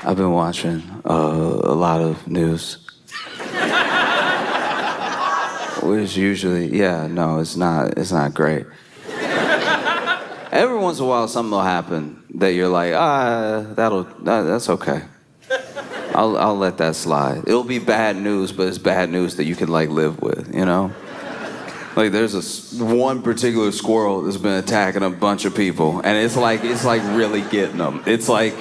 I've been watching a lot of news. Which usually, it's not great. Every once in a while, something will happen that you're like, that's okay. I'll let that slide. It'll be bad news, but it's bad news that you can like live with, you know? Like there's one particular squirrel that's been attacking a bunch of people, and it's like really getting them. It's like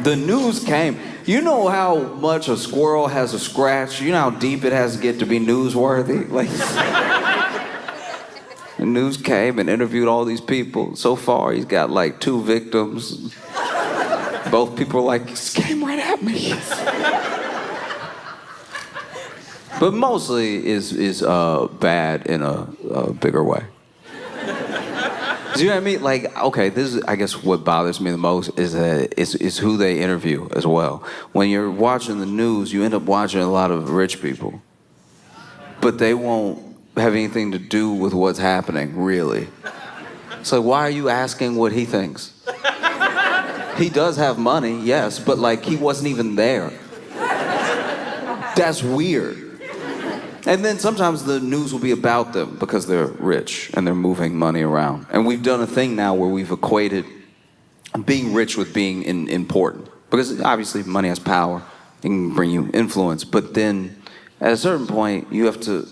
the news came. You know how much a squirrel has a scratch? You know how deep it has to get to be newsworthy? Like, the news came and interviewed all these people. So far, he's got like 2 victims. Both people are like, he came right at me. But mostly is bad in a bigger way. Do you know what I mean? Like, okay, this is, I guess, what bothers me the most is that it's who they interview as well. When you're watching the news, you end up watching a lot of rich people, but they won't have anything to do with what's happening, really. So why are you asking what he thinks? He does have money, yes, but like he wasn't even there. That's weird. And then sometimes the news will be about them because they're rich and they're moving money around. And we've done a thing now where we've equated being rich with being important. Because obviously money has power, it can bring you influence. But then at a certain point, you have to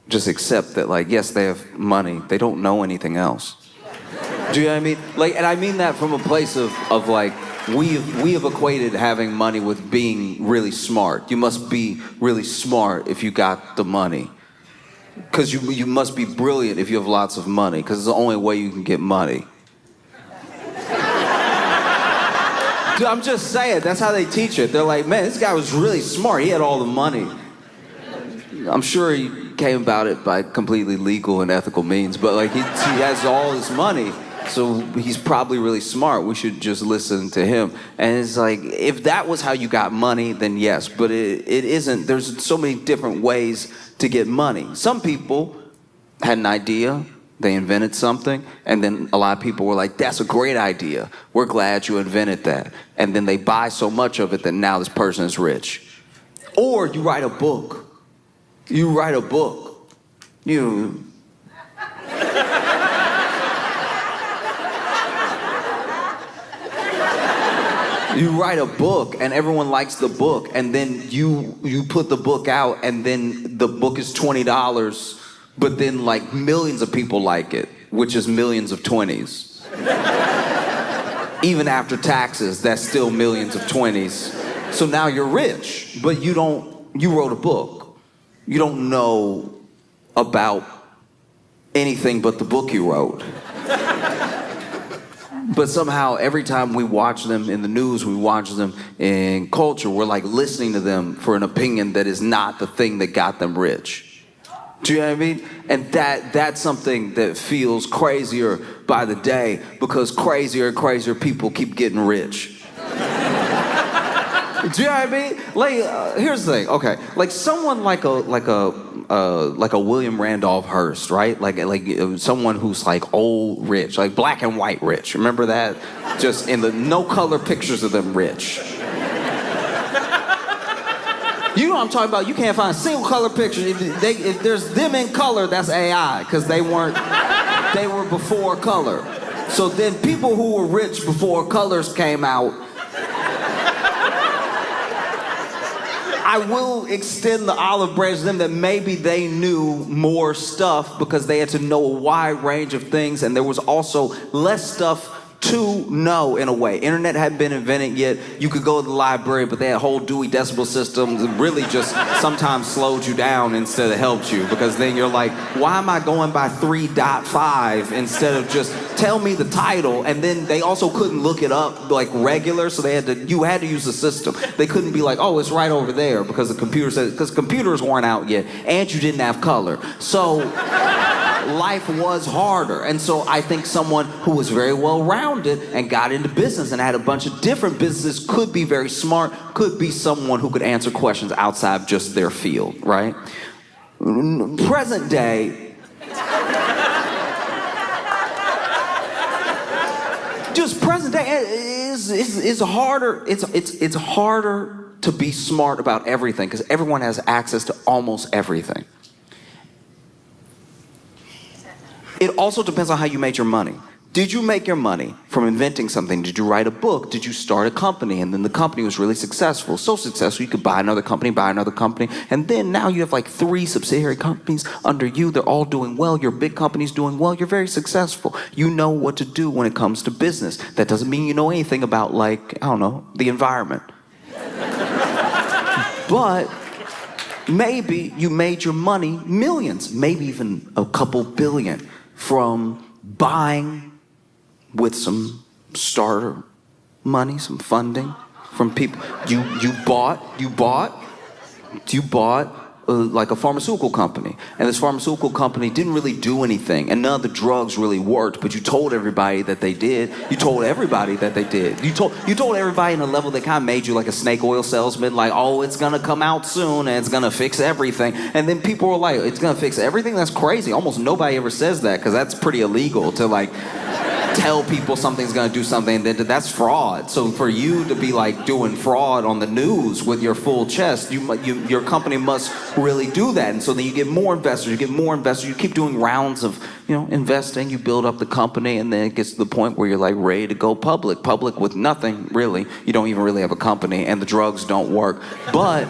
just accept that, like, yes, they have money, they don't know anything else. Do you know what I mean? Like, and I mean that from a place of like, we have equated having money with being really smart. You must be really smart if you got the money. Because you must be brilliant if you have lots of money, because it's the only way you can get money. Dude, I'm just saying, that's how they teach it. They're like, man, this guy was really smart. He had all the money. I'm sure he came about it by completely legal and ethical means, but like he has all this money. So he's probably really smart. We should just listen to him. And it's like, if that was how you got money, then yes. But it isn't. There's so many different ways to get money. Some people had an idea. They invented something. And then a lot of people were like, that's a great idea. We're glad you invented that. And then they buy so much of it that now this person is rich. Or you write a book. You write a book. You write a book and everyone likes the book, and then you put the book out and then the book is $20, but then like millions of people like it, which is millions of 20s. Even after taxes, that's still millions of 20s. So now you're rich, but you wrote a book. You don't know about anything but the book you wrote. But somehow, every time we watch them in the news, we watch them in culture, we're like listening to them for an opinion that is not the thing that got them rich. Do you know what I mean? And that's something that feels crazier by the day, because crazier and crazier people keep getting rich. Do you know what I mean? Like, here's the thing. Okay, like someone like a William Randolph Hearst, right? Like someone who's like old rich, like black and white rich. Remember that? Just in the no color pictures of them rich. You know what I'm talking about? You can't find a single color picture. If there's them in color, that's AI, because they were before color. So then people who were rich before colors came out, I will extend the olive branch to them that maybe they knew more stuff because they had to know a wide range of things, and there was also less stuff to know in a way. Internet hadn't been invented yet. You could go to the library, but they had whole Dewey Decimal Systems that really just sometimes slowed you down instead of helped you, because then you're like, why am I going by 3.5 instead of just tell me the title? And then they also couldn't look it up like regular, so you had to use the system. They couldn't be like, oh, it's right over there, because the computer said, because computers weren't out yet, and you didn't have color. So life was harder. And so I think someone who was very well-rounded and got into business and had a bunch of different businesses could be very smart, could be someone who could answer questions outside of just their field, right? Present day, just present day, is harder. It's harder to be smart about everything because everyone has access to almost everything. It also depends on how you made your money. Did you make your money from inventing something? Did you write a book? Did you start a company? And then the company was really successful. So successful, you could buy another company. And then now you have like 3 subsidiary companies under you. They're all doing well. Your big company's doing well. You're very successful. You know what to do when it comes to business. That doesn't mean you know anything about, like, I don't know, the environment. But maybe you made your money millions, maybe even a couple billion from buying with some starter money, some funding from people. You bought like a pharmaceutical company, and this pharmaceutical company didn't really do anything, and none of the drugs really worked, but you told everybody that they did. You told everybody that they did. You told everybody in a level that kind of made you like a snake oil salesman, like, oh, it's gonna come out soon and it's gonna fix everything. And then people were like, it's gonna fix everything? That's crazy. Almost nobody ever says that because that's pretty illegal to like tell people something's gonna do something, and then that's fraud. So for you to be like doing fraud on the news with your full chest, your company must really do that. And so then you get more investors, you keep doing rounds of, investing, you build up the company, and then it gets to the point where you're like ready to go public with nothing really. You don't even really have a company, and the drugs don't work. But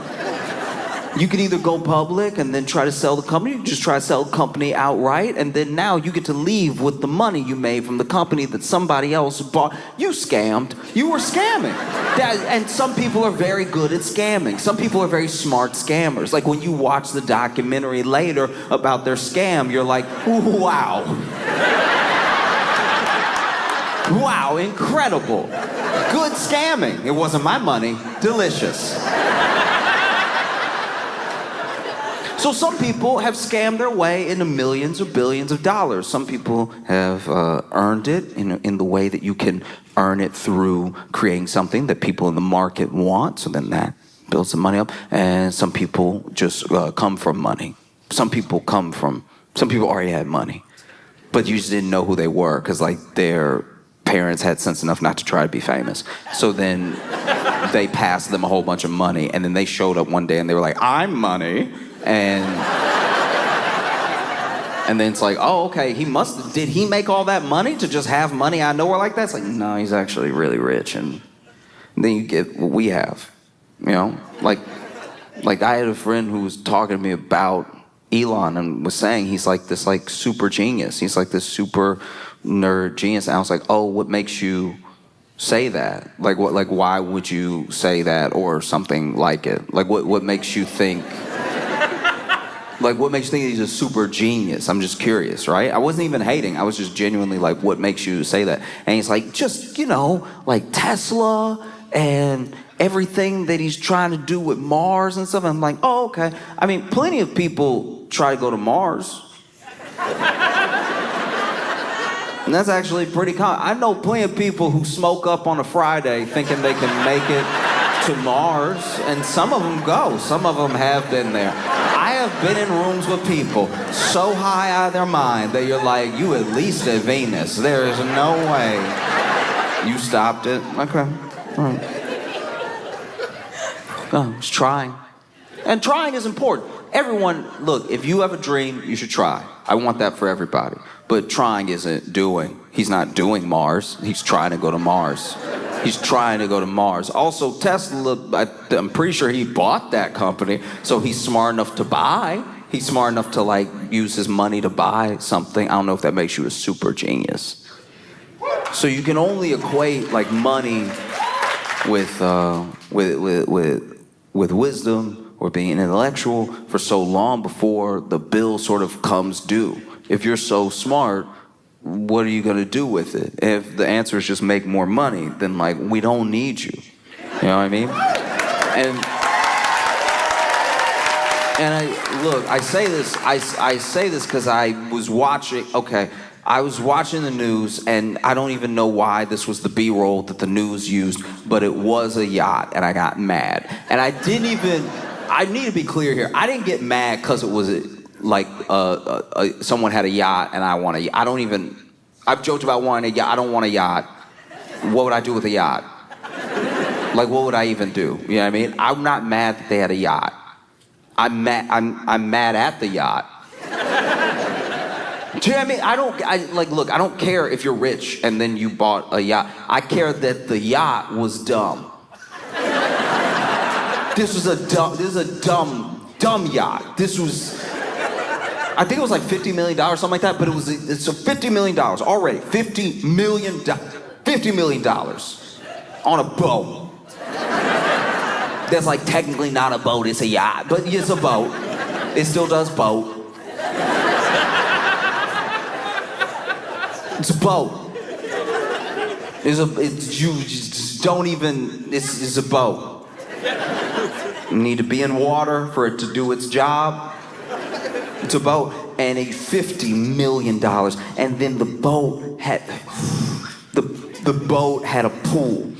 you can either go public and then try to sell the company, you can just try to sell the company outright, and then now you get to leave with the money you made from the company that somebody else bought. You scammed. You were scamming. And some people are very good at scamming. Some people are very smart scammers. Like when you watch the documentary later about their scam, you're like, wow. Wow, incredible. Good scamming. It wasn't my money. Delicious. So some people have scammed their way into millions or billions of dollars. Some people have earned it in the way that you can earn it through creating something that people in the market want. So then that builds the money up. And some people just come from money. Some people already had money, but you just didn't know who they were because like their parents had sense enough not to try to be famous. So then they passed them a whole bunch of money, and then they showed up one day and they were like, I'm money. And then it's like, oh, okay, did he make all that money to just have money out of nowhere like that? It's like, no, he's actually really rich. And then you get what we have, like I had a friend who was talking to me about Elon and was saying he's like this like super genius. He's like this super nerd genius. And I was like, oh, what makes you say that? Like what? Like why would you say that or something like it? Like what makes you think? Like, what makes you think he's a super genius? I'm just curious, right? I wasn't even hating. I was just genuinely like, what makes you say that? And he's like, just, like Tesla and everything that he's trying to do with Mars and stuff. And I'm like, oh, okay. I mean, plenty of people try to go to Mars. And that's actually pretty common. I know plenty of people who smoke up on a Friday thinking they can make it to Mars. And some of them go. Some of them have been there. I have been in rooms with people so high out of their mind that you're like, you at least at Venus. There is no way. You stopped it. Okay. All right. Oh, it's trying. And trying is important. Everyone, look, if you have a dream, you should try. I want that for everybody. But trying isn't doing. He's not doing Mars. He's trying to go to Mars. He's trying to go to Mars. Also, Tesla, I'm pretty sure he bought that company, so he's smart enough to buy. He's smart enough to, like, use his money to buy something. I don't know if that makes you a super genius. So you can only equate, like, money with wisdom or being intellectual for so long before the bill sort of comes due. If you're so smart, what are you going to do with it? If the answer is just make more money, then like we don't need you. You know what I mean? And I say this because I was watching the news, and I don't even know why this was the B-roll that the news used, but it was a yacht, and I got mad. And I need to be clear here, I didn't get mad because it was like someone had a yacht and I want a yacht. I've joked about wanting a yacht. I don't want a yacht. What would I do with a yacht? Like, what would I even do? You know what I mean? I'm not mad that they had a yacht. I'm mad at the yacht. Do you know what I mean? Look, I don't care if you're rich and then you bought a yacht. I care that the yacht was dumb. This is a dumb yacht. This was, I think it was like $50 million, something like that, but it's a $50 million already. $50 million on a boat. That's like technically not a boat, it's a yacht, but it's a boat. It still does boat. It's a boat. You just don't even, it's a boat. You need to be in water for it to do its job. It's a boat, and a $50 million. And then the boat had, the boat had a pool.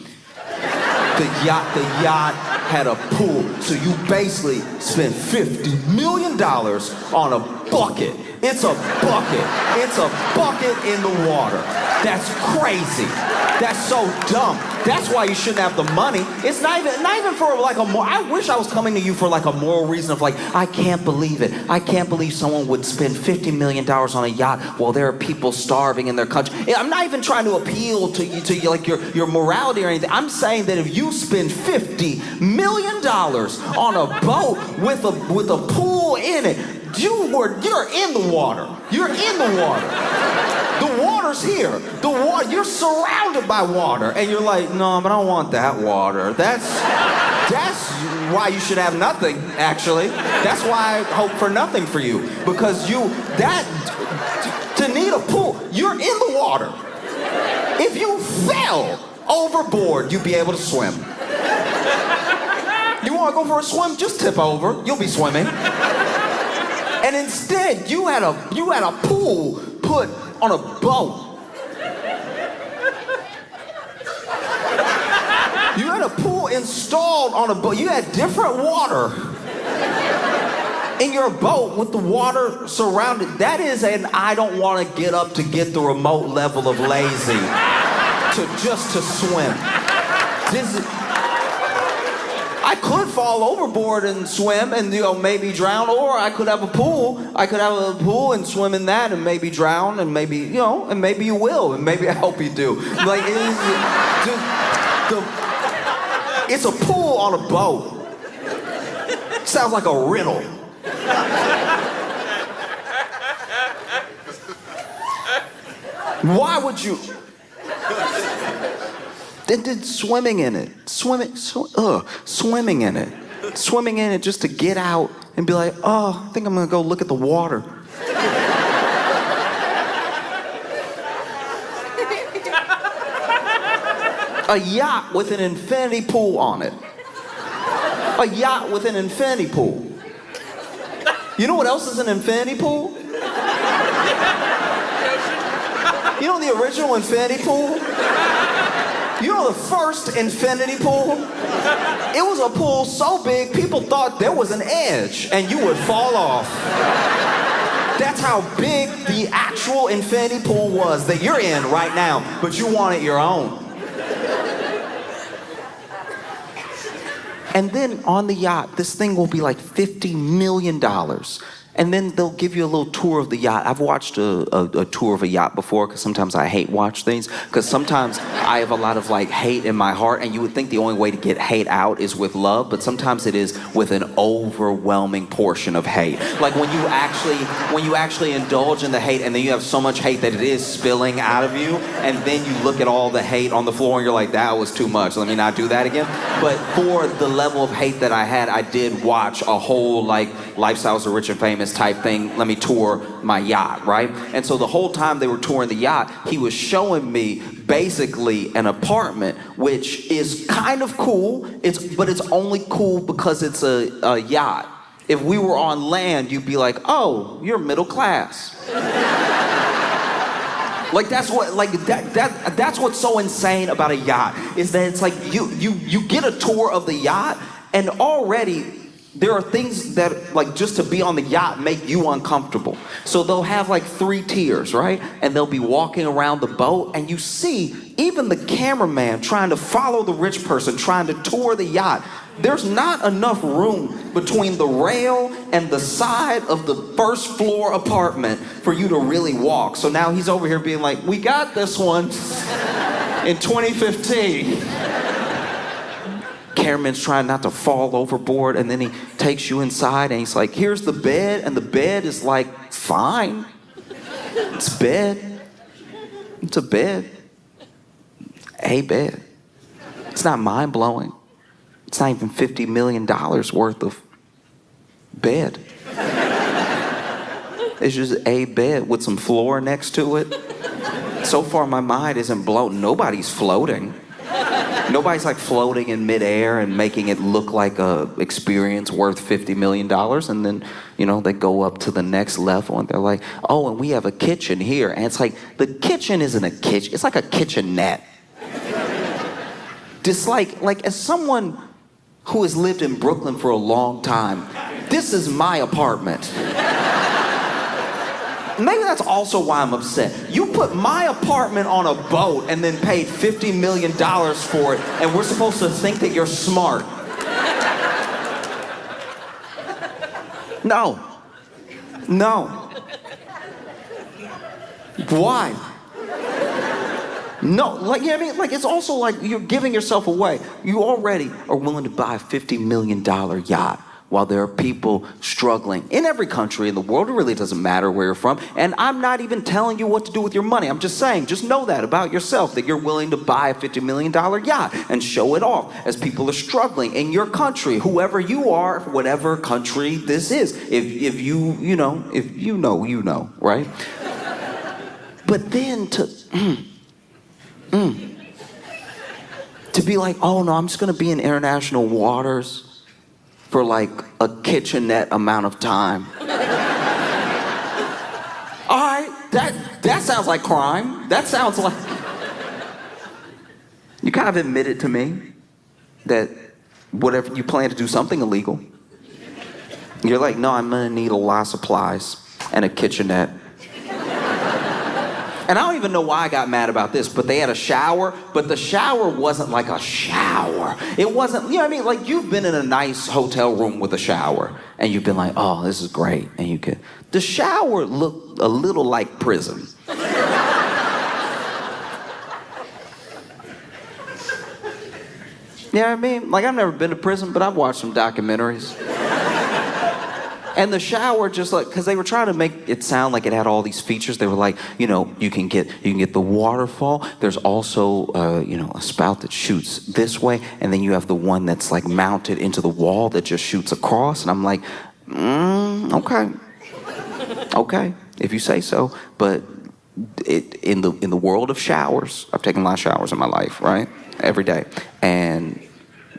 The yacht had a pool. So you basically spent $50 million on a bucket. It's a bucket. It's a bucket in the water. That's crazy. That's so dumb. That's why you shouldn't have the money. It's not even for like a more, I wish I was coming to you for like a moral reason of like, I can't believe it. I can't believe someone would spend $50 million on a yacht while there are people starving in their country. I'm not even trying to appeal to you like your morality or anything. I'm saying that if you spend $50 million on a boat with a pool in it, you're in the water. You're in the water. The water's here. You're surrounded by water, and you're like, no, but I don't want that water. That's why you should have nothing. Actually, that's why I hope for nothing for you, because to need a pool, you're in the water. If you fell overboard, you'd be able to swim. You want to go for a swim? Just tip over. You'll be swimming. And instead, you had a pool put on a boat. You had a pool installed on a boat. You had different water in your boat with the water surrounded. That is an I don't want to get up to get the remote level of lazy to swim. I could fall overboard and swim and maybe drown, or I could have a pool. I could have a pool and swim in that and maybe drown and maybe and maybe you will and maybe I hope you do. Like it's a pool on a boat. Sounds like a riddle. Why would you? Then swimming in it. Swimming in it. Swimming in it just to get out and be like, oh, I think I'm gonna go look at the water. A yacht with an infinity pool on it. A yacht with an infinity pool. You know what else is an infinity pool? You know the original infinity pool? You know the first infinity pool? It was a pool so big, people thought there was an edge and you would fall off. That's how big the actual infinity pool was that you're in right now, but you want it your own. And then on the yacht, this thing will be like $50 million. And then they'll give you a little tour of the yacht. I've watched a tour of a yacht before, because sometimes I hate watch things, because sometimes I have a lot of like hate in my heart, and you would think the only way to get hate out is with love, but sometimes it is with an overwhelming portion of hate. Like when you actually indulge in the hate, and then you have so much hate that it is spilling out of you, and then you look at all the hate on the floor and you're like, that was too much, let me not do that again. But for the level of hate that I had, I did watch a whole like Lifestyles of the Rich and Famous type thing, let me tour my yacht, right? And so the whole time they were touring the yacht, he was showing me basically an apartment, which is kind of cool, but it's only cool because it's a yacht. If we were on land, you'd be like, oh, you're middle class. Like that's what's so insane about a yacht, is that it's like you get a tour of the yacht, and already there are things that, like, just to be on the yacht make you uncomfortable. So they'll have like 3 tiers, right? And they'll be walking around the boat, and you see even the cameraman trying to follow the rich person, trying to tour the yacht. There's not enough room between the rail and the side of the first floor apartment for you to really walk. So now he's over here being like, we got this one in 2015. Cameraman's trying not to fall overboard, and then he takes you inside and he's like, here's the bed, and the bed is like, fine. It's a bed. It's a bed. A bed. It's not mind-blowing. It's not even $50 million worth of bed. It's just a bed with some floor next to it. So far, my mind isn't blown. Nobody's floating. Nobody's like floating in midair and making it look like a experience worth $50 million. And then, you know, they go up to the next level and they're like, oh, and we have a kitchen here. And it's like, the kitchen isn't a kitchen. It's like a kitchenette. Just like as someone who has lived in Brooklyn for a long time, this is my apartment. Maybe that's also why I'm upset. You put my apartment on a boat and then paid $50 million for it, and we're supposed to think that you're smart. No. No. Why? No, like, you know what I mean? Like, it's also like you're giving yourself away. You already are willing to buy a $50 million yacht while there are people struggling in every country in the world. It really doesn't matter where you're from. And I'm not even telling you what to do with your money. I'm just saying, just know that about yourself, that you're willing to buy a $50 million yacht and show it off as people are struggling in your country, whoever you are, whatever country this is. If you know, right? But then to be like, oh no, I'm just gonna be in international waters for like a kitchenette amount of time. All right, that sounds like crime. That sounds like... You kind of admitted to me that whatever you plan to do something illegal. You're like, no, I'm gonna need a lot of supplies and a kitchenette. And I don't even know why I got mad about this, but they had a shower, but the shower wasn't like a shower. It wasn't, you know what I mean? Like, you've been in a nice hotel room with a shower, and you've been like, oh, this is great. And you could, the shower looked a little like prison. You know what I mean? Like, I've never been to prison, but I've watched some documentaries. And the shower, just like, because they were trying to make it sound like it had all these features. They were like, you know, you can get the waterfall. There's also, a spout that shoots this way, and then you have the one that's like mounted into the wall that just shoots across. And I'm like, okay, if you say so. But in the world of showers, I've taken a lot of showers in my life, right? Every day, and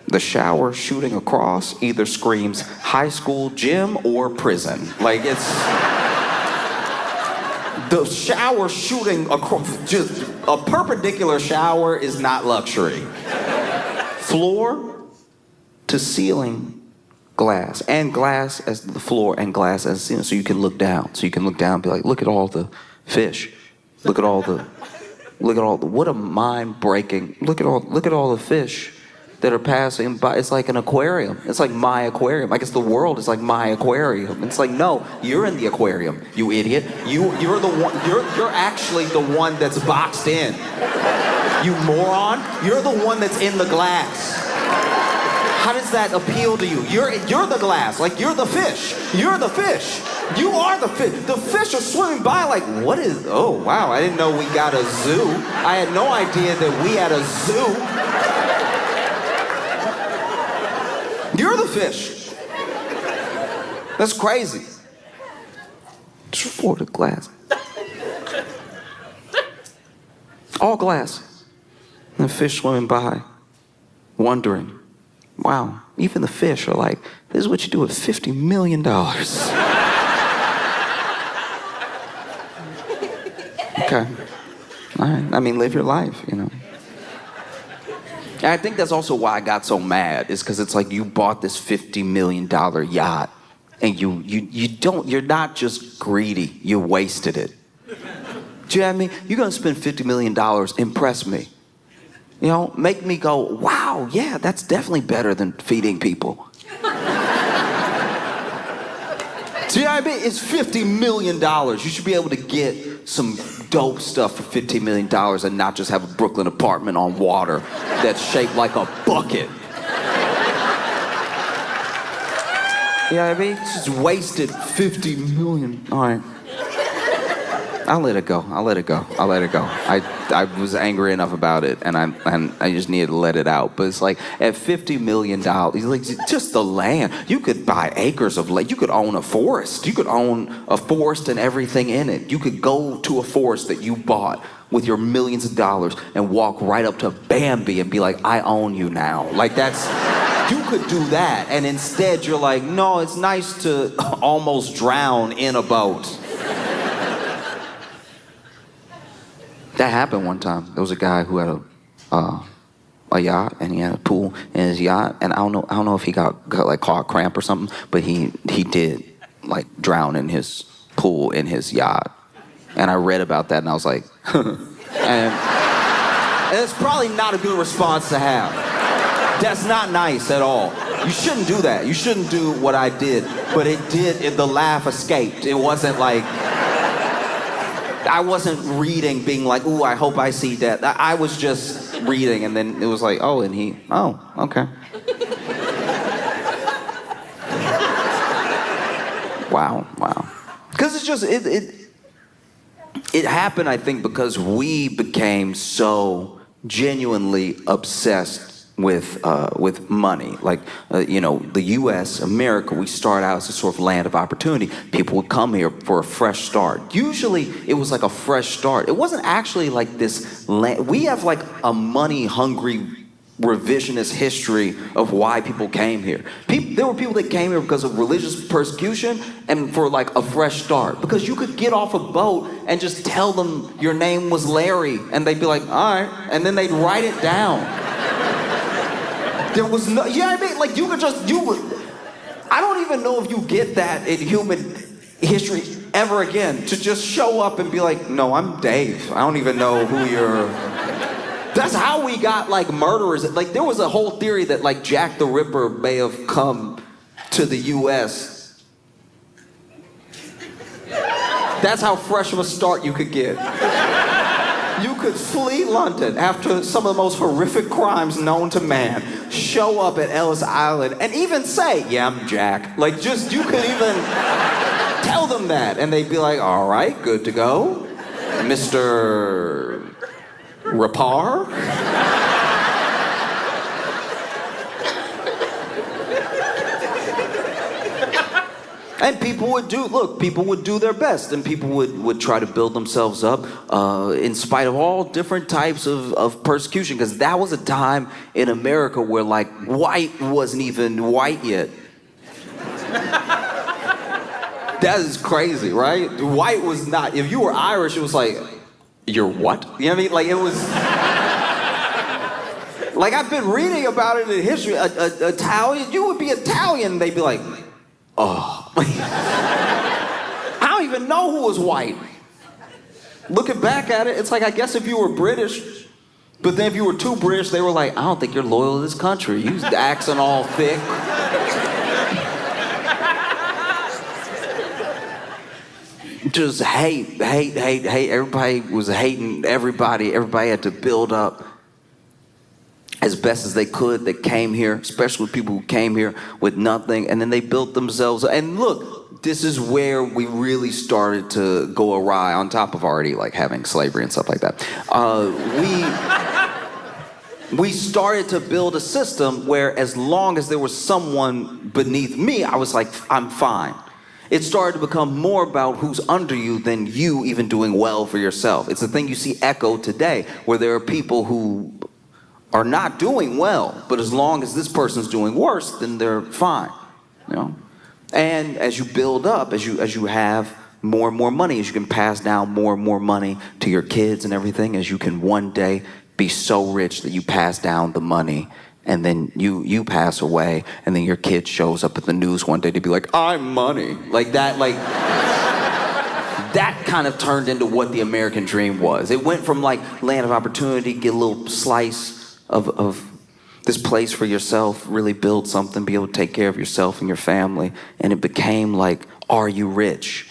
the shower shooting across either screams high school gym or prison. Like, it's... The shower shooting across... Just a perpendicular shower is not luxury. Floor to ceiling glass. And glass as the floor and glass as the ceiling. So you can look down. So you can look down and be like, look at all the fish. Look at all the... What a mind-breaking... Look at all the fish that are passing by. It's like an aquarium. It's like my aquarium. I guess the world is like my aquarium. It's like, no, you're in the aquarium, you idiot. You're the one. You're actually the one that's boxed in. You moron. You're the one that's in the glass. How does that appeal to you? You're the glass. Like, you're the fish. You're the fish. You are the fish. The fish are swimming by like, what is... Oh, wow, I didn't know we got a zoo. I had no idea that we had a zoo. You're the fish. That's crazy. Just for the glass. All glass. And the fish swimming by, wondering, wow, even the fish are like, this is what you do with $50 million. Okay. All right. I mean, live your life, you know. And I think that's also why I got so mad, is because it's like you bought this $50 million yacht and you're not just greedy, you wasted it. Do you know what I mean? You're gonna spend $50 million, impress me. You know, make me go, wow, yeah, that's definitely better than feeding people. Do you know what I mean? It's $50 million. You should be able to get some dope stuff for $15 million and not just have a Brooklyn apartment on water that's shaped like a bucket. You know what I mean? It's just wasted $50 million. All right. I'll let it go. I was angry enough about it, and I just needed to let it out. But it's like, at $50 million, like, just the land. You could buy acres of land. You could own a forest. You could own a forest and everything in it. You could go to a forest that you bought with your millions of dollars and walk right up to Bambi and be like, I own you now. Like, that's... You could do that, and instead you're like, no, it's nice to almost drown in a boat. That happened one time. There was a guy who had a yacht, and he had a pool in his yacht, and I don't know if he got like caught cramp or something, but he did like drown in his pool in his yacht. And I read about that, and I was like, and it's probably not a good response to have. That's not nice at all. You shouldn't do that. You shouldn't do what I did. But the laugh escaped. It wasn't like, I wasn't reading being like, ooh, I hope I see that. I was just reading, and then it was like, oh, and he, oh, okay. Wow. Because it's just, it happened, I think, because we became so genuinely obsessed with money. Like, you know, the U.S., America, we start out as a sort of land of opportunity. People would come here for a fresh start. Usually, it was like a fresh start. It wasn't actually like this land. We have like a money-hungry revisionist history of why people came here. There were people that came here because of religious persecution and for like a fresh start. Because you could get off a boat and just tell them your name was Larry, and they'd be like, all right, and then they'd write it down. There was no, you know what I mean? Like, I don't even know if you get that in human history ever again, to just show up and be like, no, I'm Dave. I don't even know who you're. That's how we got, like, murderers. Like, there was a whole theory that, like, Jack the Ripper may have come to the U.S. That's how fresh of a start you could get. You could flee London after some of the most horrific crimes known to man, show up at Ellis Island, and even say, yeah, I'm Jack. Like, just, you could even tell them that, and they'd be like, all right, good to go. Mr. Rapar? And people would do their best, and people would try to build themselves up in spite of all different types of persecution, because that was a time in America where, like, white wasn't even white yet. That is crazy, right? White was not, if you were Irish, it was like, you're what? You know what I mean? Like, it was, like, I've been reading about it in history. Italian, you would be Italian, they'd be like, oh. I don't even know who was white. Looking back at it, it's like, I guess if you were British, but then if you were too British, they were like, I don't think you're loyal to this country. You accent all thick. Just hate. Everybody was hating everybody. Everybody had to build up as best as they could that came here, especially people who came here with nothing, and then they built themselves. And look, this is where we really started to go awry, on top of already like having slavery and stuff like that. We started to build a system where, as long as there was someone beneath me, I was like, I'm fine. It started to become more about who's under you than you even doing well for yourself. It's the thing you see echoed today, where there are people who are not doing well, but as long as this person's doing worse, then they're fine, you know? And as you build up, as you have more and more money, as you can pass down more and more money to your kids and everything, as you can one day be so rich that you pass down the money, and then you pass away, and then your kid shows up at the news one day to be like, I'm money. Like that, that kind of turned into what the American dream was. It went from like land of opportunity, get a little slice of this place for yourself, really build something, be able to take care of yourself and your family, and it became like, are you rich?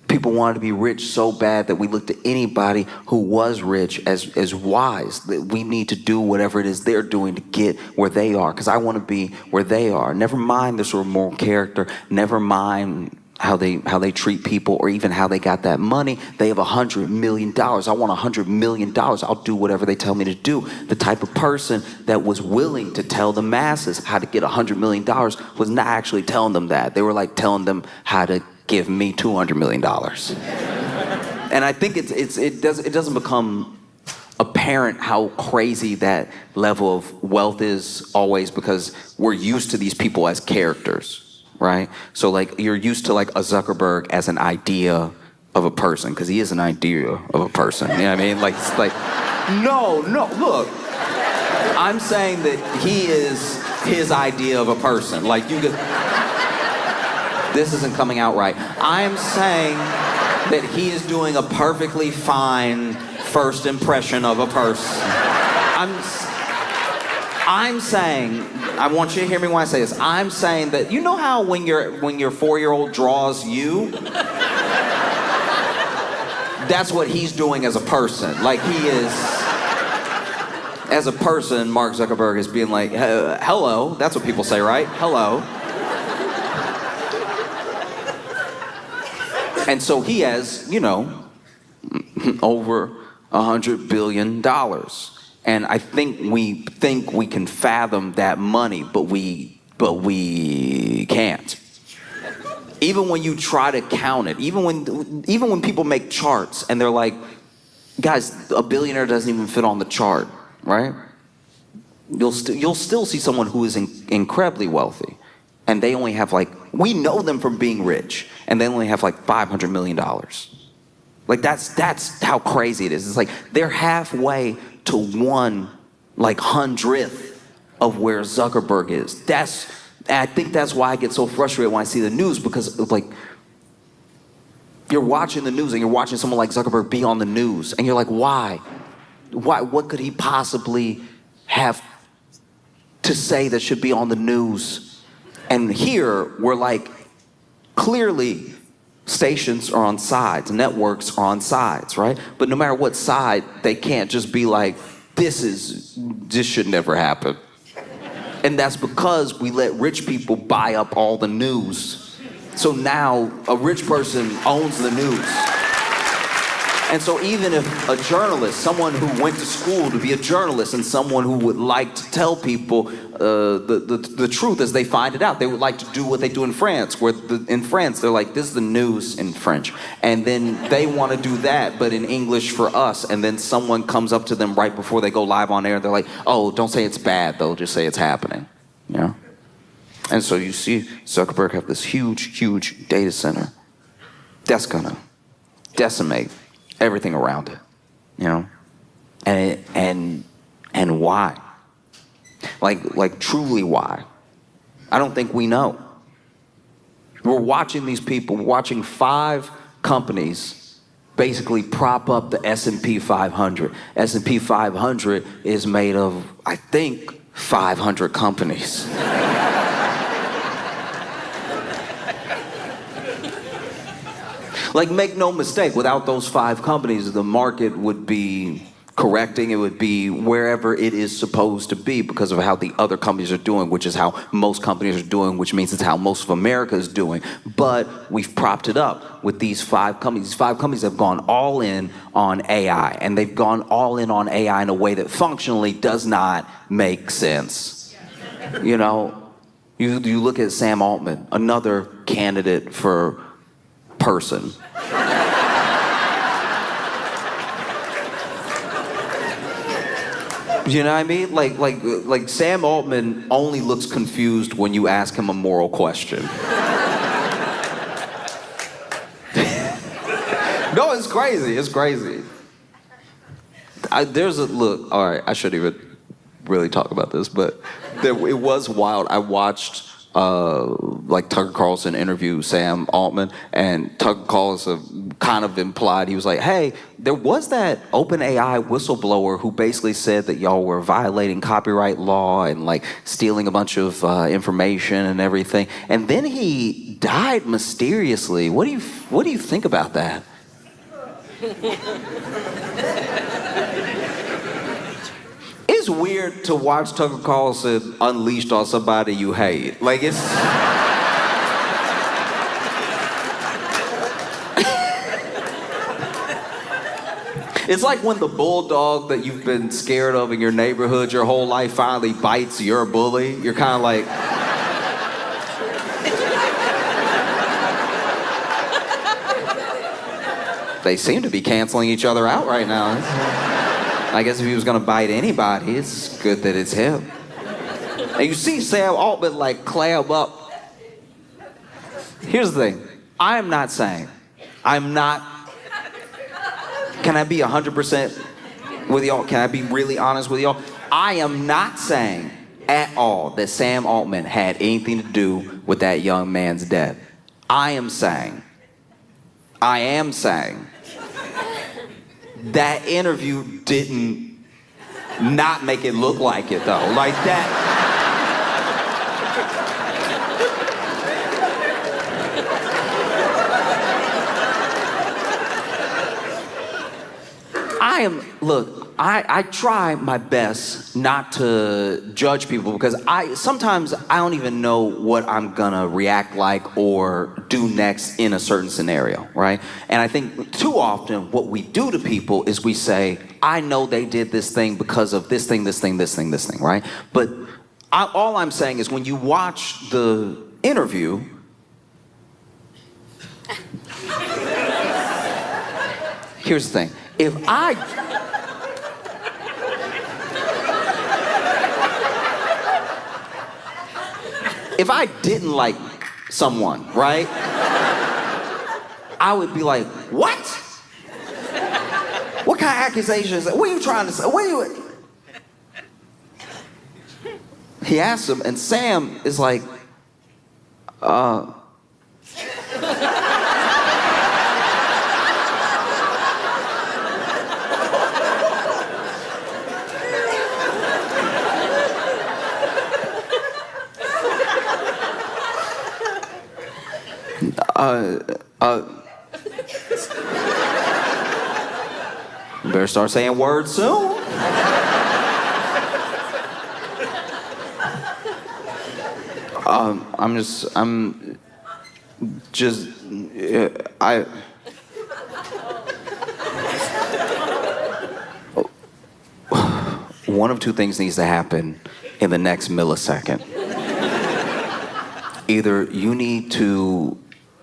People wanted to be rich so bad that we looked at anybody who was rich as wise, that we need to do whatever it is they're doing to get where they are, because I want to be where they are. Never mind their sort of moral character, never mind how they treat people, or even how they got that money. They have $100 million. I want $100 million. I'll do whatever they tell me to do. The type of person that was willing to tell the masses how to get $100 million was not actually telling them that. They were like telling them how to give me $200 million. And I think it doesn't become apparent how crazy that level of wealth is always, because we're used to these people as characters. Right? So like you're used to like a Zuckerberg as an idea of a person, because he is an idea of a person. You know what I mean? Like, it's like, no, look. I'm saying that he is his idea of a person. Like you could, this isn't coming out right. I'm saying that he is doing a perfectly fine first impression of a person. I'm saying, I want you to hear me when I say this. I'm saying that, you know how when your 4-year-old draws you, that's what he's doing as a person. Like he is, as a person, Mark Zuckerberg is being like, hello, that's what people say, right? Hello. And so he has, over $100 billion. And I think we can fathom that money, but we can't. Even when you try to count it, even when people make charts and they're like, guys, a billionaire doesn't even fit on the chart, right? You'll still see someone who is incredibly wealthy, and they only have we know them from being rich, and they only have $500 million. Like that's how crazy it is. It's like they're halfway to 1/100th of where Zuckerberg is. I think that's why I get so frustrated when I see the news, because you're watching the news and you're watching someone like Zuckerberg be on the news, and you're like, why? What could he possibly have to say that should be on the news? And here we're like, clearly stations are on sides, networks are on sides, right? But no matter what side, they can't just be like, this should never happen. And that's because we let rich people buy up all the news. So now a rich person owns the news. And so even if a journalist, someone who went to school to be a journalist, and someone who would like to tell people the truth as they find it out, they would like to do what they do in France, where in France they're like, this is the news in French. And then they want to do that, but in English for us. And then someone comes up to them right before they go live on air, and they're like, oh, don't say it's bad though, just say it's happening. You know? And so you see Zuckerberg have this huge, huge data center that's gonna decimate everything around it, you know, and why? Like truly why? I don't think we know. We're watching these people, watching 5 companies basically prop up the S&P 500. S&P 500 is made of, I think, 500 companies. Like, make no mistake, without those 5 companies, the market would be correcting. It would be wherever it is supposed to be because of how the other companies are doing, which is how most companies are doing, which means it's how most of America is doing. But we've propped it up with these 5 companies. These 5 companies have gone all in on AI, and they've gone all in on AI in a way that functionally does not make sense. You know, you look at Sam Altman, another candidate for person. You know what I mean? Like Sam Altman only looks confused when you ask him a moral question. No, it's crazy. It's crazy. there's a look. All right, I shouldn't even really talk about this, but it was wild. I watched like Tucker Carlson interview Sam Altman, and Tucker Carlson kind of implied, he was like, hey, there was that OpenAI whistleblower who basically said that y'all were violating copyright law and like stealing a bunch of information and everything, and then he died mysteriously. What do you think about that? It's weird to watch Tucker Carlson unleashed on somebody you hate. Like, it's... It's like when the bulldog that you've been scared of in your neighborhood your whole life finally bites your bully. You're kind of like... They seem to be canceling each other out right now. I guess if he was gonna bite anybody, it's good that it's him. And you see Sam Altman like clam up. Here's the thing. I'm not saying, can I be 100% with y'all? Can I be really honest with y'all? I am not saying at all that Sam Altman had anything to do with that young man's death. I am saying that interview didn't not make it look like it though. Like that. I try my best not to judge people because sometimes I don't even know what I'm gonna react like or do next in a certain scenario, right? And I think too often what we do to people is we say, I know they did this thing because of this thing, right? But all I'm saying is when you watch the interview, here's the thing. If I didn't like someone, right? I would be like, what? What kind of accusations? What are you trying to say? He asks him, and Sam is like, better start saying words soon. One of two things needs to happen in the next millisecond. Either you need to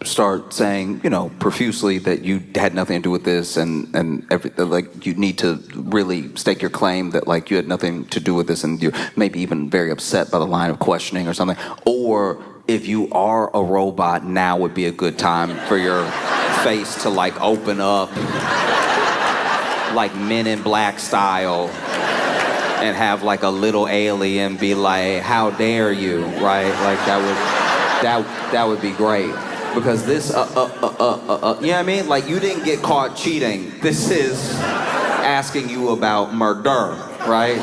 start saying, profusely that you had nothing to do with this and everything, like you need to really stake your claim that like you had nothing to do with this and you're maybe even very upset by the line of questioning or something. Or if you are a robot, now would be a good time for your face to like open up like Men in Black style and have like a little alien be like, how dare you, right? Like that would be great. Because this, you know what I mean? Like, you didn't get caught cheating. This is asking you about murder, right?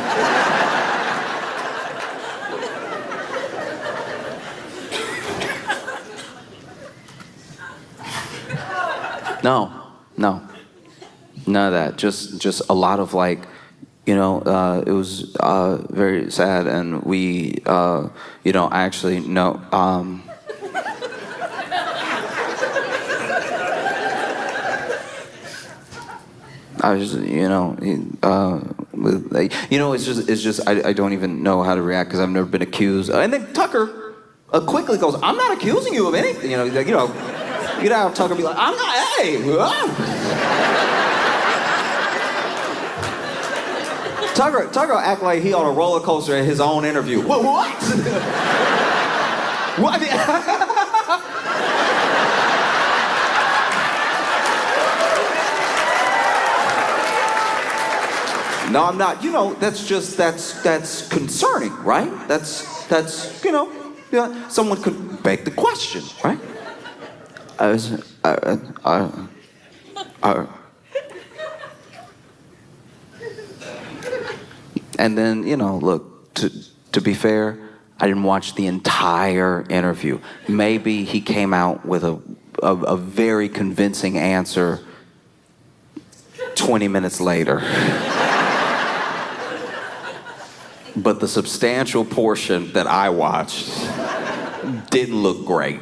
No. None of that. Just a lot of like, it was very sad, and we, actually, no, I was just, it's just, I don't even know how to react because I've never been accused. And then Tucker quickly goes, I'm not accusing you of anything. Tucker be like, I'm not, hey. Tucker act like he on a roller coaster at his own interview. What? What? No, I'm not. You know, that's concerning, right? That's you know, yeah, someone could beg the question, right? And then, you know, look, to be fair, I didn't watch the entire interview. Maybe he came out with a very convincing answer 20 minutes later. But the substantial portion that I watched didn't look great.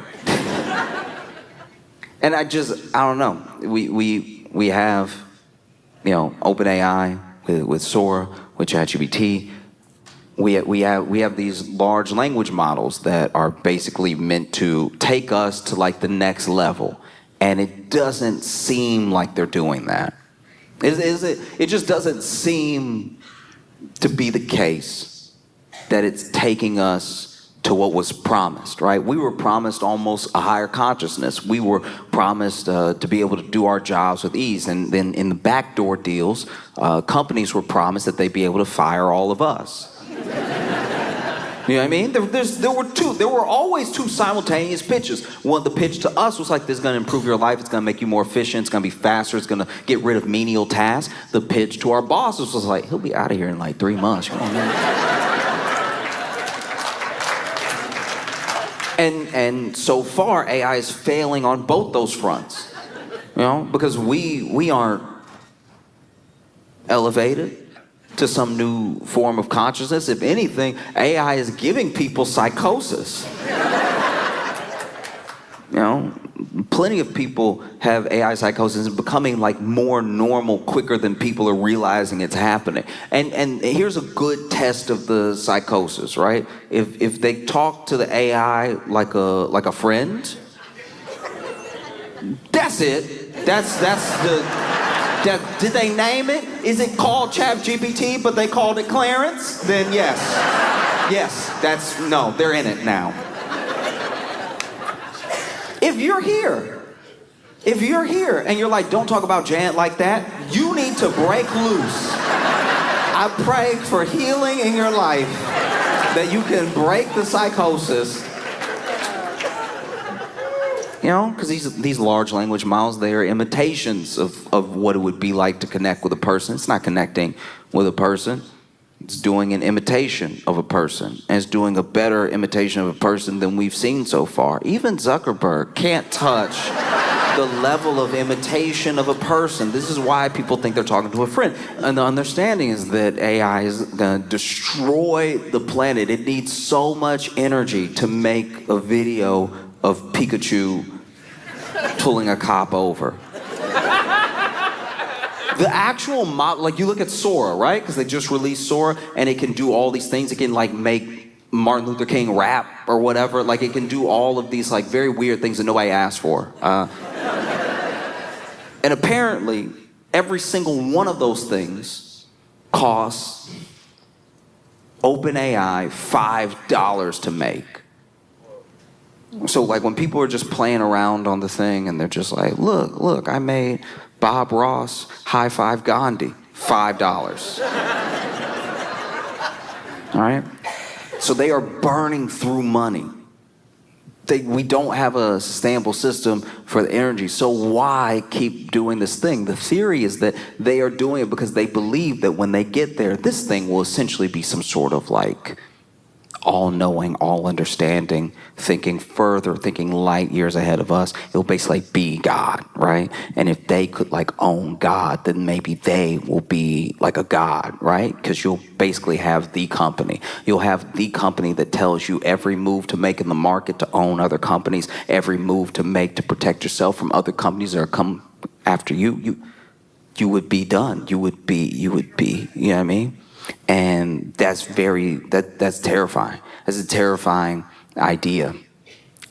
And I don't know. We have, you know, OpenAI with Sora, with ChatGPT. We have these large language models that are basically meant to take us to like the next level, and it doesn't seem like they're doing that. It just doesn't seem to be the case that it's taking us to what was promised, right? We were promised almost a higher consciousness. We were promised to be able to do our jobs with ease. And then in the backdoor deals, companies were promised that they'd be able to fire all of us. You know what I mean? There were always two simultaneous pitches. One, the pitch to us was like, this is gonna improve your life, it's gonna make you more efficient, it's gonna be faster, it's gonna get rid of menial tasks. The pitch to our bosses was like, he'll be out of here in like 3 months. Come on, man. And so far, AI is failing on both those fronts, you know, because we aren't elevated to some new form of consciousness. If anything, AI is giving people psychosis. You know, plenty of people have AI psychosis and becoming like more normal quicker than people are realizing it's happening. And here's a good test of the psychosis, right? If they talk to the AI like a friend, that's it. Did they name it? Is it called ChatGPT, but they called it Clarence? Then yes. Yes, they're in it now. If you're here and you're like, don't talk about Jan like that, you need to break loose. I pray for healing in your life, that you can break the psychosis. You know, because these large language models, they are imitations of what it would be like to connect with a person. It's not connecting with a person. It's doing an imitation of a person, and it's doing a better imitation of a person than we've seen so far. Even Zuckerberg can't touch the level of imitation of a person. This is why people think they're talking to a friend. And the understanding is that AI is going to destroy the planet. It needs so much energy to make a video of Pikachu pulling a cop over. The actual model, like you look at Sora, right? Because they just released Sora, and it can do all these things. It can like make Martin Luther King rap or whatever. Like it can do all of these like very weird things that nobody asked for. And apparently, every single one of those things costs OpenAI $5 to make. So like when people are just playing around on the thing and they're just like, look, I made Bob Ross high five Gandhi, $5. All right? So they are burning through money. We don't have a sustainable system for the energy, so why keep doing this thing? The theory is that they are doing it because they believe that when they get there, this thing will essentially be some sort of like all-knowing, all-understanding, thinking further, thinking light years ahead of us. It'll basically be God, right? And if they could like own God, then maybe they will be like a God, right? Because you'll basically have the company. You'll have the company that tells you every move to make in the market to own other companies, every move to make to protect yourself from other companies that are come after you. You would be done. You would be, you know what I mean? And that's terrifying. That's a terrifying idea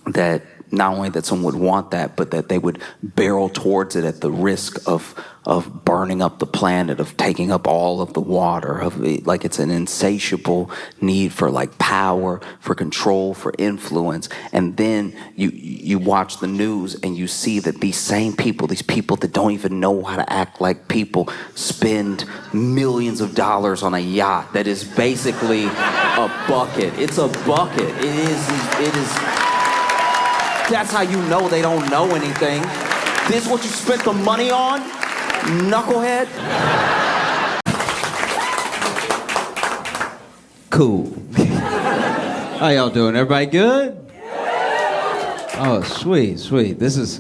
that not only that someone would want that, but that they would barrel towards it at the risk of burning up the planet, of taking up all of the water, like it's an insatiable need for like power, for control, for influence. And then you watch the news and you see that these same people, these people that don't even know how to act like people, spend millions of dollars on a yacht that is basically a bucket. It's a bucket. It is. That's how you know they don't know anything. This is what you spent the money on, knucklehead? Cool. How y'all doing? Everybody good? Oh, sweet, sweet. This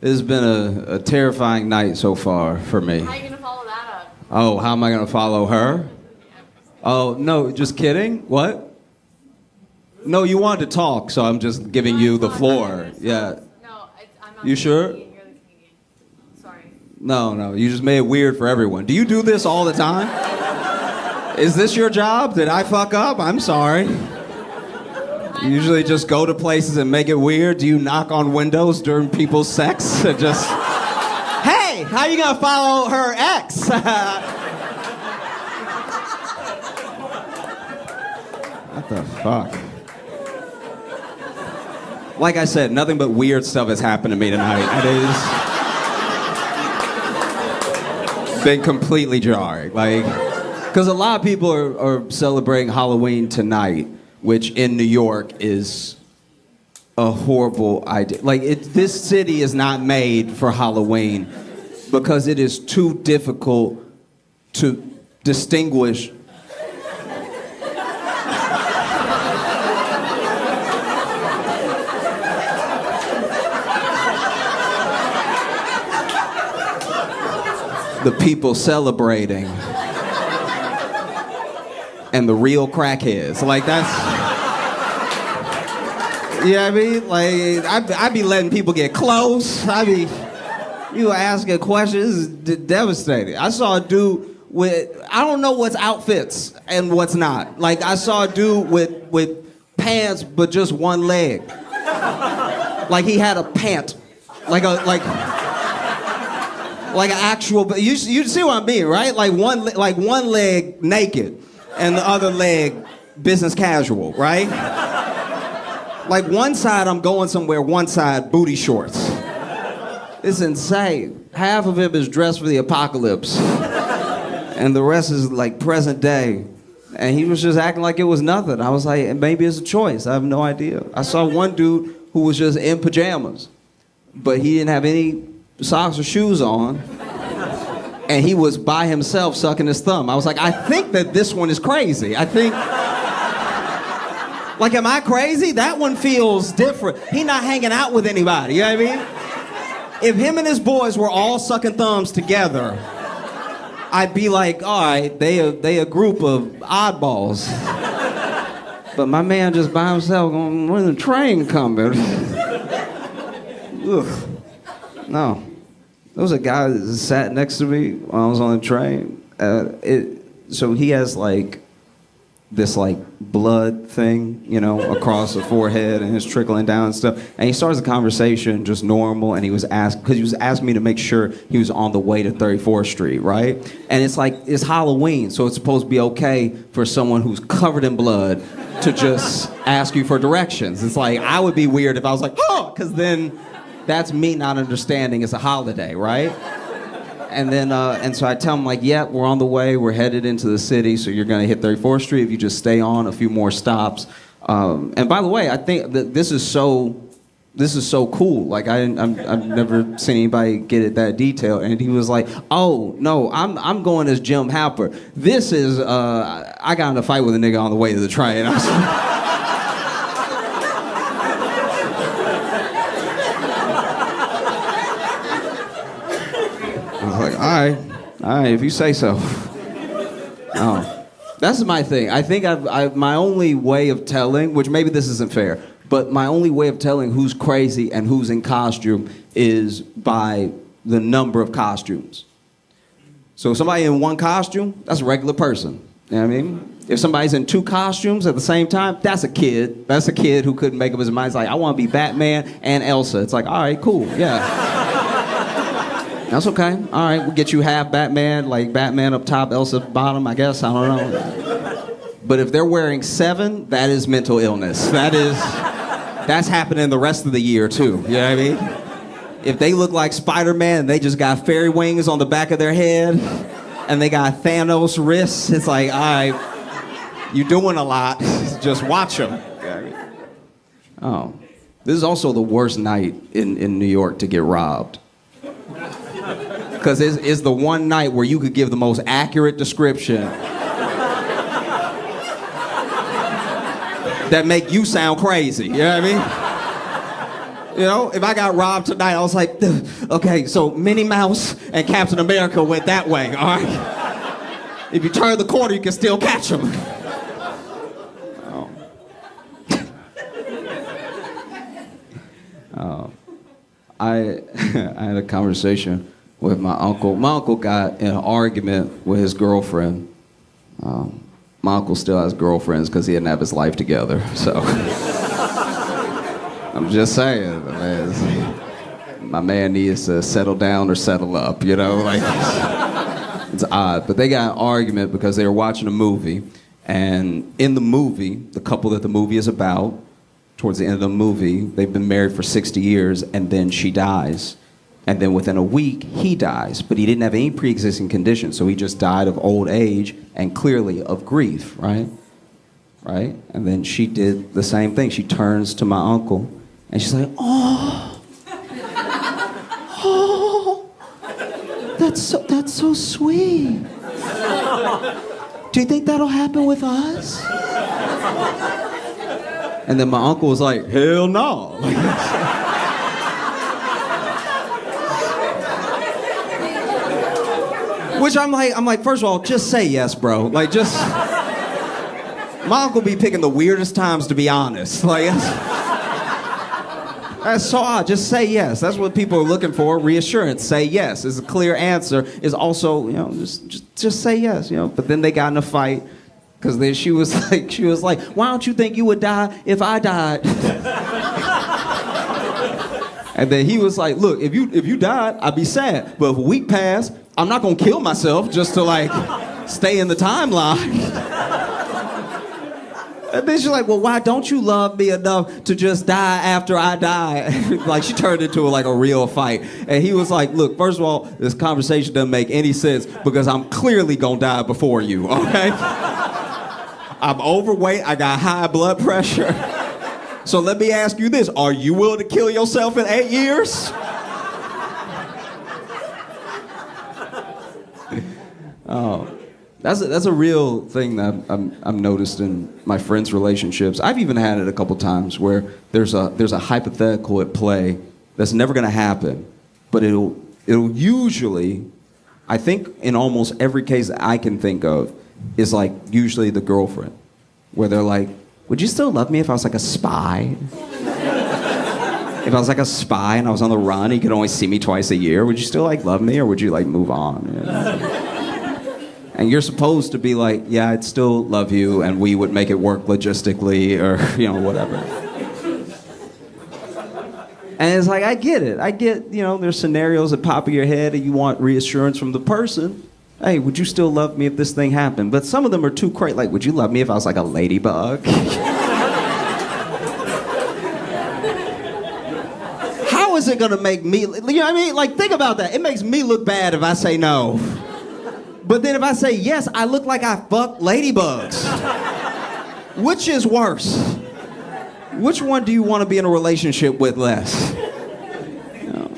has been a terrifying night so far for me. How are you gonna follow that up? Oh, how am I gonna follow her? Oh, no, just kidding? What? No, you wanted to talk, so I'm just giving you the floor. Yeah. No, I'm not. You sure? You're the comedian. Sorry. No, you just made it weird for everyone. Do you do this all the time? Is this your job? Did I fuck up? I'm sorry. You usually just go to places and make it weird. Do you knock on windows during people's sex? Just, hey, how you gonna follow her ex? What the fuck? Like I said, nothing but weird stuff has happened to me tonight. It has been completely jarring. Like, because a lot of people are celebrating Halloween tonight, which in New York is a horrible idea. Like, this city is not made for Halloween because it is too difficult to distinguish the people celebrating and the real crackheads. Like, that's, you know what I mean? Like, I be letting people get close. You asking questions, is devastating. I saw a dude with, I don't know what's outfits and what's not. Like, I saw a dude with pants but just one leg. Like he had a pant. Like an actual, but you see what I mean, right? Like one leg naked, and the other leg business casual, right? Like one side I'm going somewhere, one side booty shorts. It's insane. Half of him is dressed for the apocalypse, and the rest is like present day. And he was just acting like it was nothing. I was like, maybe it's a choice. I have no idea. I saw one dude who was just in pajamas, but he didn't have any socks or shoes on, and he was by himself sucking his thumb. I was like, I think that this one is crazy. I think, like, am I crazy? That one feels different. He not hanging out with anybody, you know what I mean? If him and his boys were all sucking thumbs together, I'd be like, all right, they a group of oddballs. But my man just by himself going, when the train coming? Ugh. No. There was a guy that sat next to me when I was on the train. So he has like this like blood thing, you know, across the forehead, and it's trickling down and stuff. And he starts the conversation just normal, and he was asking me to make sure he was on the way to 34th Street, right? And it's like, it's Halloween, so it's supposed to be okay for someone who's covered in blood to just ask you for directions. It's like, I would be weird if I was like, oh, because then that's me not understanding it's a holiday, right? And then, and so I tell him, like, yeah, we're on the way, we're headed into the city, so you're gonna hit 34th Street if you just stay on a few more stops. And by the way, I think that this is so cool. Like, I've never seen anybody get it that detailed. And he was like, oh, no, I'm going as Jim Halper. This is, I got in a fight with a nigga on the way to the train. I was like, all right, if you say so. That's my thing. I think my only way of telling, which maybe this isn't fair, but my only way of telling who's crazy and who's in costume is by the number of costumes. So if somebody in one costume, that's a regular person. You know what I mean? If somebody's in 2 costumes at the same time, that's a kid. That's a kid who couldn't make up his mind. He's like, I want to be Batman and Elsa. It's like, all right, cool, yeah. That's okay. All right, we'll get you half Batman, like Batman up top, Elsa bottom, I guess. I don't know. But if they're wearing 7, that is mental illness. That's happening the rest of the year, too. You know what I mean? If they look like Spider-Man and they just got fairy wings on the back of their head and they got Thanos wrists, it's like, all right, you're doing a lot. Just watch them. Oh. This is also the worst night in New York to get robbed. Because it's the one night where you could give the most accurate description that make you sound crazy. You know what I mean? You know, if I got robbed tonight, I was like, okay, so Minnie Mouse and Captain America went that way, all right? If you turn the corner, you can still catch them. I had a conversation with my uncle. My uncle got in an argument with his girlfriend. My uncle still has girlfriends because he didn't have his life together. So I'm just saying, my man needs to settle down or settle up. You know, like it's odd. But they got in an argument because they were watching a movie, and in the movie, the couple that the movie is about, towards the end of the movie, they've been married for 60 years, and then she dies. And then within a week, he dies. But he didn't have any pre-existing conditions, so he just died of old age and clearly of grief, right? Right? And then she did the same thing. She turns to my uncle, and she's like, oh, that's so sweet. Do you think that'll happen with us? And then my uncle was like, hell no. Which I'm like, first of all, just say yes, bro. Like, just... My uncle be picking the weirdest times, to be honest. Like, that's so odd. Just say yes. That's what people are looking for, reassurance. Say yes. Is a clear answer. Is also, you know, just say yes, you know. But then they got in a fight. Because then she was like, why don't you think you would die if I died? And then he was like, look, if you died, I'd be sad. But if a week passed, I'm not gonna kill myself just to like stay in the timeline. And then she's like, well, why don't you love me enough to just die after I die? Like, she turned into like a real fight. And he was like, look, first of all, this conversation doesn't make any sense because I'm clearly gonna die before you, okay? I'm overweight, I got high blood pressure. So let me ask you this, are you willing to kill yourself in 8 years? Oh, that's a real thing that I'm noticed in my friends' relationships. I've even had it a couple times where there's a hypothetical at play that's never gonna happen, but it'll usually, I think in almost every case that I can think of, is like usually the girlfriend, where they're like, would you still love me if I was like a spy? If I was like a spy and I was on the run, you could only see me twice a year, would you still like love me or would you like move on? You know? And you're supposed to be like, yeah, I'd still love you and we would make it work logistically or, you know, whatever. And it's like, I get it. I get, you know, there's scenarios that pop in your head and you want reassurance from the person. Hey, would you still love me if this thing happened? But some of them are too crazy. Like, would you love me if I was like a ladybug? How is it gonna make me, you know what I mean? Like, think about that. It makes me look bad if I say no. But then if I say yes, I look like I fucked ladybugs. Which is worse? Which one do you want to be in a relationship with less? You know,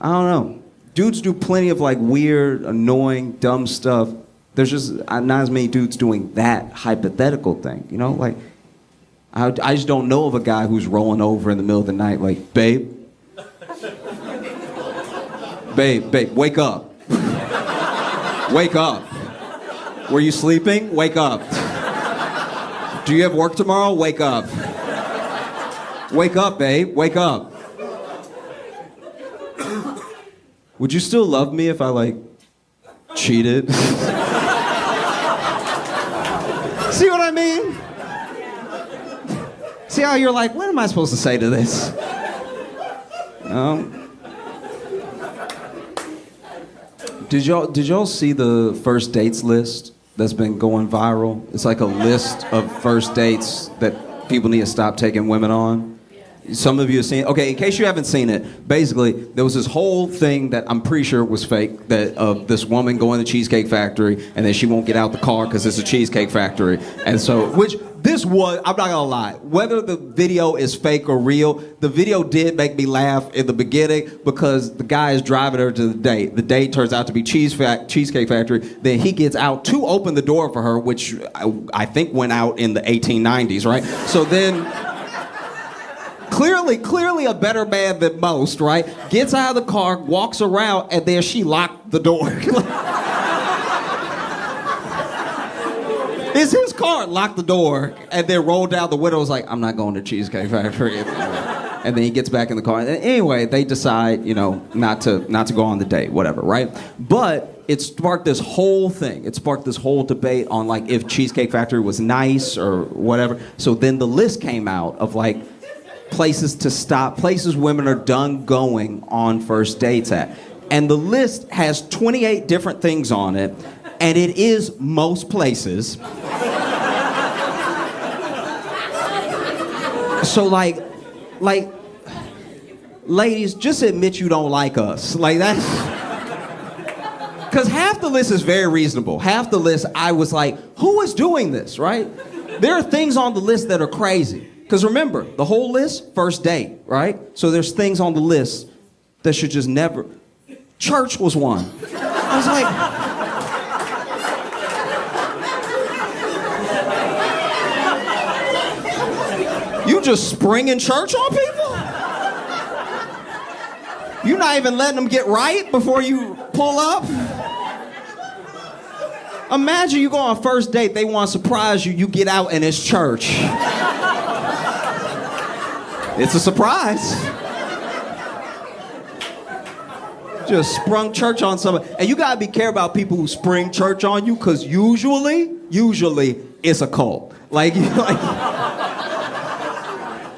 I don't know. Dudes do plenty of like weird, annoying, dumb stuff. There's just not as many dudes doing that hypothetical thing, you know? Like, I just don't know of a guy who's rolling over in the middle of the night like, babe, wake up. Wake up. Were you sleeping? Wake up. Do you have work tomorrow? Wake up. Wake up, babe. Wake up. Would you still love me if I, like, cheated? See how you're like, what am I supposed to say to this? Did y'all see the first dates list that's been going viral? It's like a list of first dates that people need to stop taking women on. Some of you have seen it. Okay, in case you haven't seen it, basically, there was this whole thing that I'm pretty sure was fake, that of this woman going to the Cheesecake Factory, and then she won't get out the car because it's a Cheesecake Factory. And so, which this was, I'm not gonna lie, whether the video is fake or real, the video did make me laugh in the beginning because the guy is driving her to the date. The date turns out to be Cheesecake Factory. Then he gets out to open the door for her, which I think went out in the 1890s, right? So then... Clearly a better man than most, right? Gets out of the car, walks around, and then she locked the door. It's his car, locked the door, and then rolled down the window. Was like, I'm not going to Cheesecake Factory. And then he gets back in the car. And anyway, they decide, not to go on the date, whatever, right? But it sparked this whole thing. It sparked this whole debate on like if Cheesecake Factory was nice or whatever. So then the list came out of like places to stop, places women are done going on first dates at. And the list has 28 different things on it, and it is most places. So like, ladies, just admit you don't like us. Like that's, because half the list is very reasonable. Half the list, I was like, who is doing this, right? There are things on the list that are crazy. Because remember, the whole list, first date, right? So there's things on the list that should just never... Church was one. I was like... You just springing church on people? You're not even letting them get right before you pull up? Imagine you go on a first date, they want to surprise you, you get out and it's church. It's a surprise. Just sprung church on somebody. And you gotta be careful about people who spring church on you, because usually, it's a cult. Like,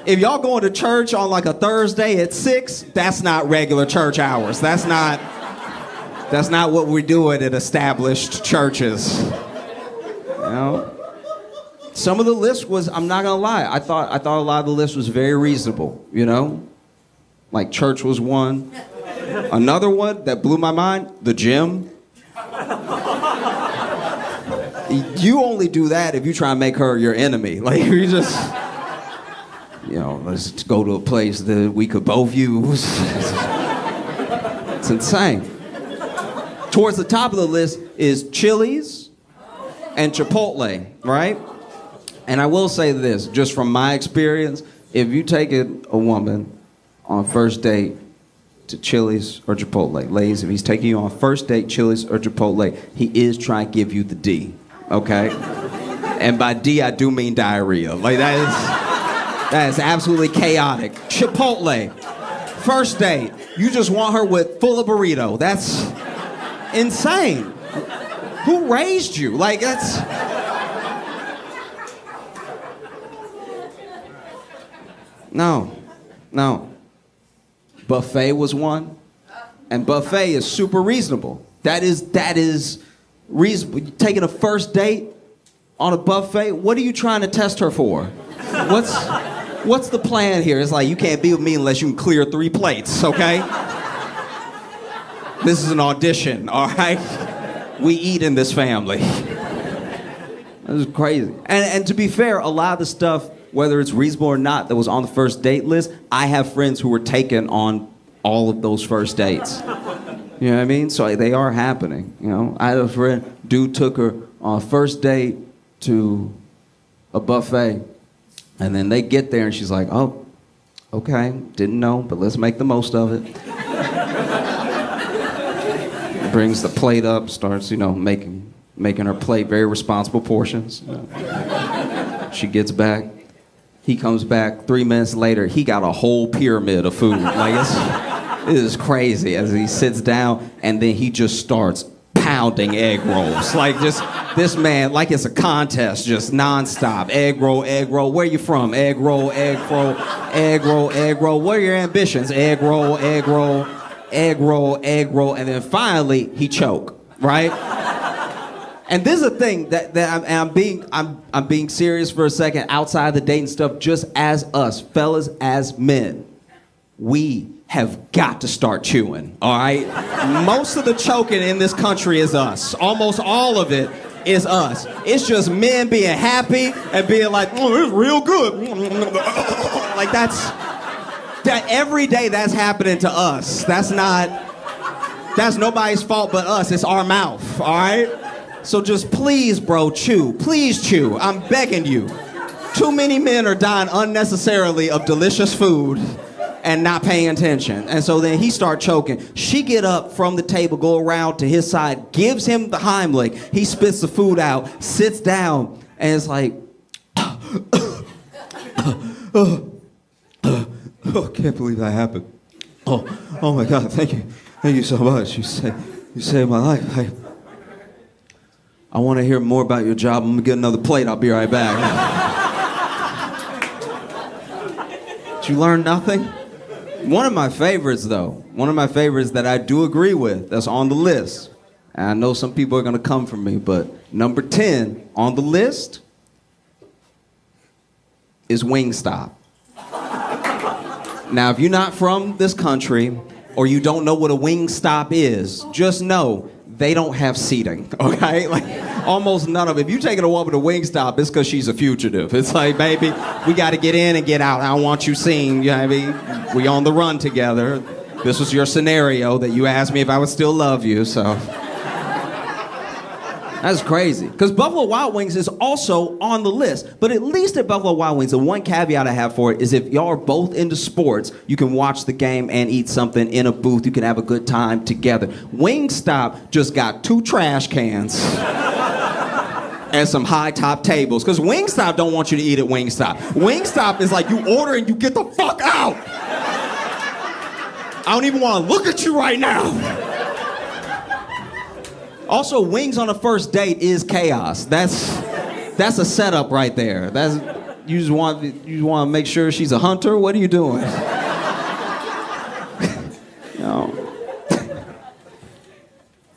if y'all going to church on like a Thursday at 6, that's not regular church hours. That's not what we're doing at established churches. Some of the list was, I'm not gonna lie, I thought a lot of the list was very reasonable, Like church was one. Another one that blew my mind, the gym. You only do that if you try and make her your enemy. Like you just, let's go to a place that we could both use. It's insane. Towards the top of the list is Chili's and Chipotle, right? And I will say this, just from my experience, if you take a woman on a first date to Chili's or Chipotle, ladies, if he's taking you on a first date, Chili's or Chipotle, he is trying to give you the D, okay? And by D, I do mean diarrhea. Like that is absolutely chaotic. Chipotle, first date, you just want her with full of burrito. That's insane. Who raised you? Like that's... No. Buffet was one, and buffet is super reasonable. That is reasonable. You're taking a first date on a buffet. What are you trying to test her for? What's the plan here? It's like you can't be with me unless you can clear 3 plates, okay? This is an audition, all right? We eat in this family. That was crazy. And to be fair, a lot of the stuff, whether it's reasonable or not, that was on the first date list, I have friends who were taken on all of those first dates. You know what I mean? So they are happening, I had a friend, dude took her on a first date to a buffet, and then they get there and she's like, oh, okay, didn't know, but let's make the most of it. Brings the plate up, starts, making her plate very responsible portions. She gets back. He comes back 3 minutes later. He got a whole pyramid of food. Like it is crazy as he sits down, and then he just starts pounding egg rolls. Like just this man, like it's a contest, just nonstop. Egg roll, egg roll. Where you from? Egg roll, egg roll, egg roll, egg roll. What are your ambitions? Egg roll, egg roll, egg roll, egg roll. And then finally he choke, right? And this is a thing that I'm being serious for a second. Outside the dating stuff, just as us, fellas, as men, we have got to start chewing, all right? Most of the choking in this country is us. Almost all of it is us. It's just men being happy and being like, oh, it's real good. Like that every day that's happening to us. That's nobody's fault but us. It's our mouth, all right? So just please, bro, chew. Please chew. I'm begging you. Too many men are dying unnecessarily of delicious food and not paying attention. And so then he start choking. She get up from the table, go around to his side, gives him the Heimlich. He spits the food out, sits down, and it's like, oh, can't believe that happened. Oh my God, thank you so much. You saved my life. I want to hear more about your job. I'm gonna get another plate. I'll be right back. Did you learn nothing? One of my favorites, though, that I do agree with, that's on the list, and I know some people are gonna come for me, but number 10 on the list is Wingstop. Now, if you're not from this country or you don't know what a Wingstop is, just know they don't have seating, okay? Like, almost none of it. If you're taking a woman to Wingstop, it's because she's a fugitive. It's like, baby, we got to get in and get out. I don't want you seen, you know what I mean? We on the run together. This was your scenario that you asked me if I would still love you, so. That's crazy. Because Buffalo Wild Wings is also on the list. But at least at Buffalo Wild Wings, the one caveat I have for it is if y'all are both into sports, you can watch the game and eat something in a booth. You can have a good time together. Wingstop just got 2 trash cans and some high top tables. Because Wingstop don't want you to eat at Wingstop. Wingstop is like you order and you get the fuck out. I don't even want to look at you right now. Also, wings on a first date is chaos. That's a setup right there. You just want to make sure she's a hunter. What are you doing? No.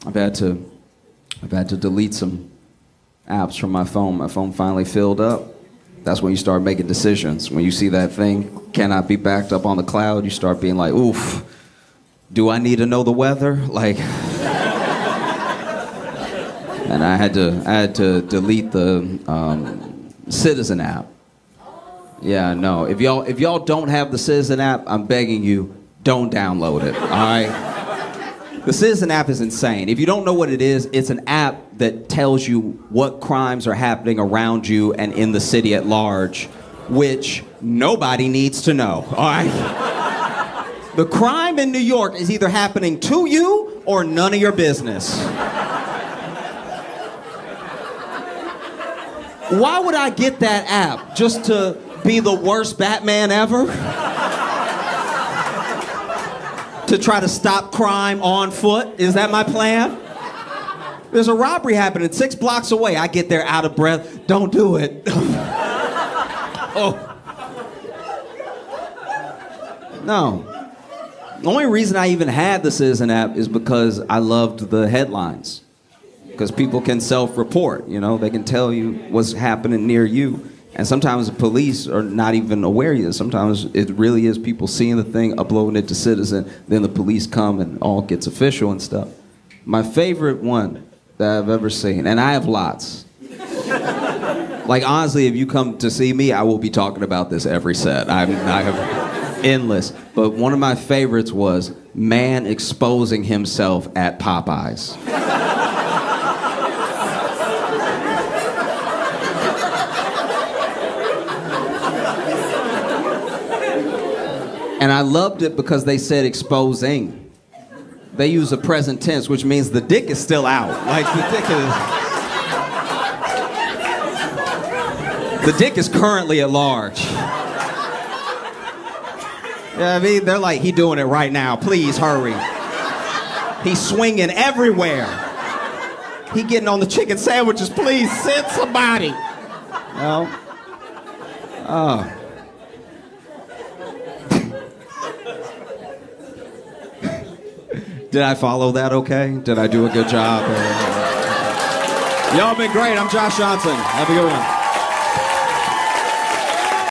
I've had to delete some apps from my phone. My phone finally filled up. That's when you start making decisions. When you see that thing cannot be backed up on the cloud, you start being like, oof, do I need to know the weather? Like. And I had to delete the Citizen app. Yeah, no. If y'all don't have the Citizen app, I'm begging you, don't download it. All right. The Citizen app is insane. If you don't know what it is, it's an app that tells you what crimes are happening around you and in the city at large, which nobody needs to know. All right. The crime in New York is either happening to you or none of your business. Why would I get that app? Just to be the worst Batman ever? To try to stop crime on foot? Is that my plan? There's a robbery happening 6 blocks away. I get there out of breath. Don't do it. Oh. No. The only reason I even had the Citizen app is because I loved the headlines. Because people can self-report, you know, they can tell you what's happening near you. And sometimes the police are not even aware of it. Sometimes it really is people seeing the thing, uploading it to Citizen, then the police come and all gets official and stuff. My favorite one that I've ever seen, and I have lots. Like, honestly, if you come to see me, I will be talking about this every set. I have endless. But one of my favorites was man exposing himself at Popeyes. And I loved it because they said exposing. They use a present tense, which means the dick is still out. Like, the dick is currently at large. Yeah, I mean, they're like, he doing it right now. Please hurry. He's swinging everywhere. He getting on the chicken sandwiches. Please send somebody. No. Oh. Did I follow that okay? Did I do a good job? Y'all been great. I'm Josh Johnson. Have a good one.